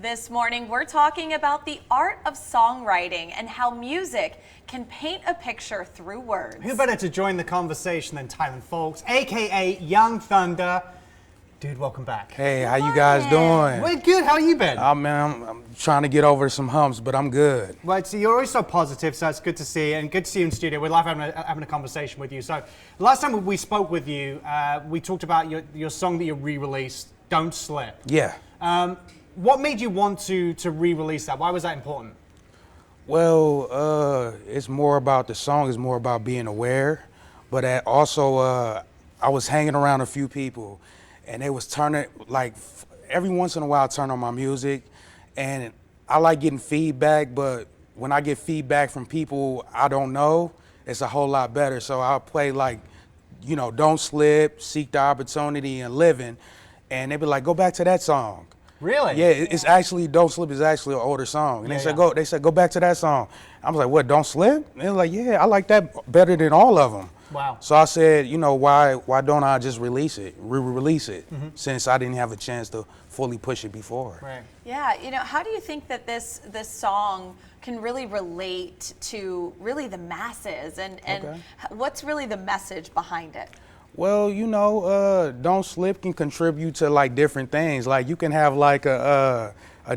This morning, we're talking about the art of songwriting and how music can paint a picture through words. Who better to join the conversation than Tylen Folks, aka Young Thunder. Dude, welcome back. Hey, how you guys doing? We're good. How you been? I'm trying to get over some humps, but I'm good. Well, so you're always so positive, so it's good to see, and good to see you in studio. We're live having a conversation with you. So, last time we spoke with you, we talked about your song that you re-released, "Don't Slip." Yeah. What made you want to re-release that? Why was that important? Well, it's more about the song. It's more about being aware, but also I was hanging around a few people, and they was turning, like, every once in a while, I turn on my music, and I like getting feedback, but when I get feedback from people I don't know, it's a whole lot better. So I'll play, like, you know, "Don't Slip," "Seek the Opportunity," and "Living," and they be like, "Go back to that song." Really? Yeah, it's actually, "Don't Slip" is actually an older song. And they said, go back to that song. I was like, what, "Don't Slip"? And they're like, yeah, I like that better than all of them. Wow. So I said, you know, why don't I just release it, re-release it, since I didn't have a chance to fully push it before. Right. Yeah, you know, how do you think that this song can really relate to really the masses, and what's really the message behind it? Well, you know, "Don't Slip" can contribute to, like, different things. Like, you can have like a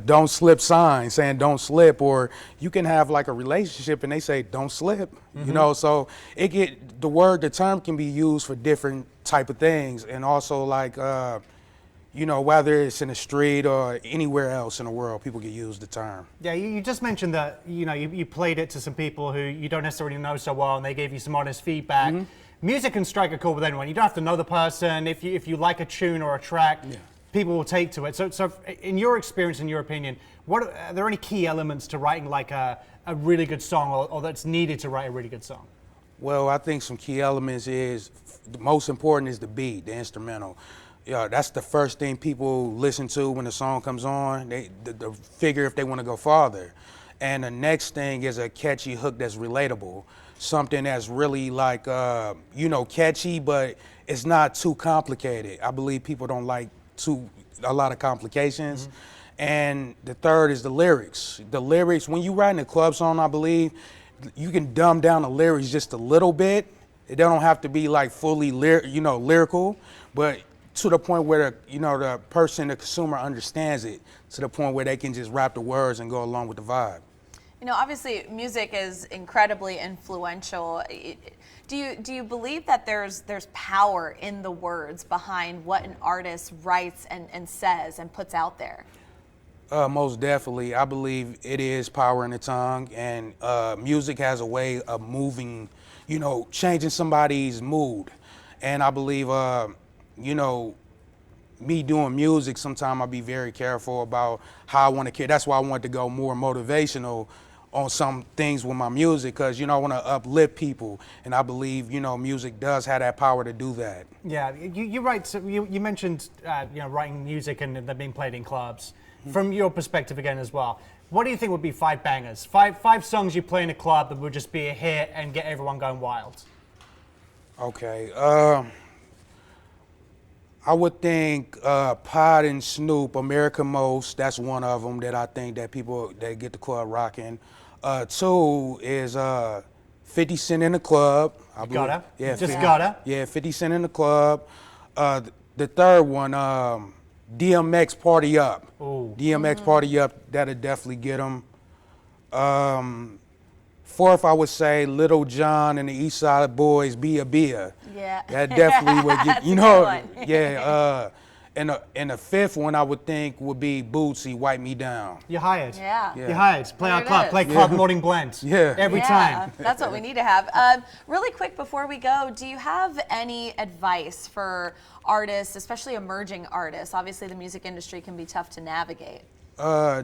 "Don't Slip" sign saying "Don't Slip," or you can have like a relationship and they say "Don't slip." You know, so the term can be used for different type of things, and also, like, you know, whether it's in the street or anywhere else in the world, people can use the term. Yeah, you just mentioned that, you know, you played it to some people who you don't necessarily know so well, and they gave you some honest feedback. Music can strike a chord with anyone. You don't have to know the person. If you like a tune or a track, people will take to it. So in your experience, in your opinion, are there any key elements to writing like a really good song, or that's needed to write a really good song? Well, I think some key elements is, the most important is the beat, the instrumental. Yeah, that's the first thing people listen to when the song comes on. They figure if they want to go farther. And the next thing is a catchy hook that's relatable. Something that's really, like, you know, catchy, but it's not too complicated. I believe people don't like a lot of complications. And the third is the lyrics. The lyrics, when you write a club song, I believe, you can dumb down the lyrics just a little bit. They don't have to be like fully lyrical, but to the point where the person, the consumer, understands it, to the point where they can just rap the words and go along with the vibe. You know, obviously, music is incredibly influential. Do you believe that there's power in the words behind what an artist writes and says and puts out there? Most definitely. I believe it is power in the tongue, and music has a way of moving, you know, changing somebody's mood. And I believe, you know, me doing music, sometimes I'll be very careful about how I want to care. That's why I want to go more motivational on some things with my music, because, you know, I want to uplift people, and I believe, you know, music does have that power to do that. Yeah, you write. So you mentioned you know, writing music and they're being played in clubs. From your perspective again as well, what do you think would be 5 bangers? Five songs you play in a club that would just be a hit and get everyone going wild? Okay. I would think Pod and Snoop, "America Most," that's one of them that I think that people that get the club rocking. 2 is 50 Cent in the club. Gotta? Yeah, Just gotta? Yeah, 50 Cent in the club. The third one, DMX "Party Up." Ooh. DMX "Party Up," that'll definitely get them. Fourth, I would say Little John and the East Side Boys, "Be a Beer." Yeah. That definitely would get, That's you a know, good one. yeah. And the fifth one I would think would be Bootsy, "Wipe Me Down." You're hired. Yeah. You're hired. Play There our it club. is. Play club morning blends. Yeah. Every time. That's what we need to have. Really quick before we go, do you have any advice for artists, especially emerging artists? Obviously, the music industry can be tough to navigate.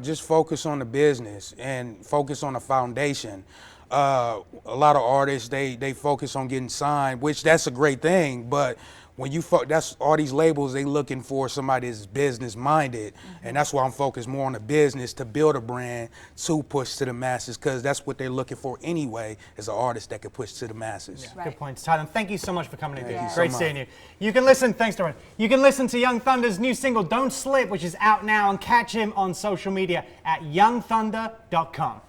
Just focus on the business and focus on the foundation. A lot of artists, they focus on getting signed, which that's a great thing, but when you that's all these labels, they looking for somebody that's business minded, and that's why I'm focused more on the business to build a brand to push to the masses, because that's what they're looking for anyway, is an artist that can push to the masses. Yeah, good points, Tyler. Thank you so much for coming in. Thank you so Great much. seeing you. You can listen. Thanks, Doran. You can listen to Young Thunder's new single "Don't Slip," which is out now, and catch him on social media at youngthunder.com.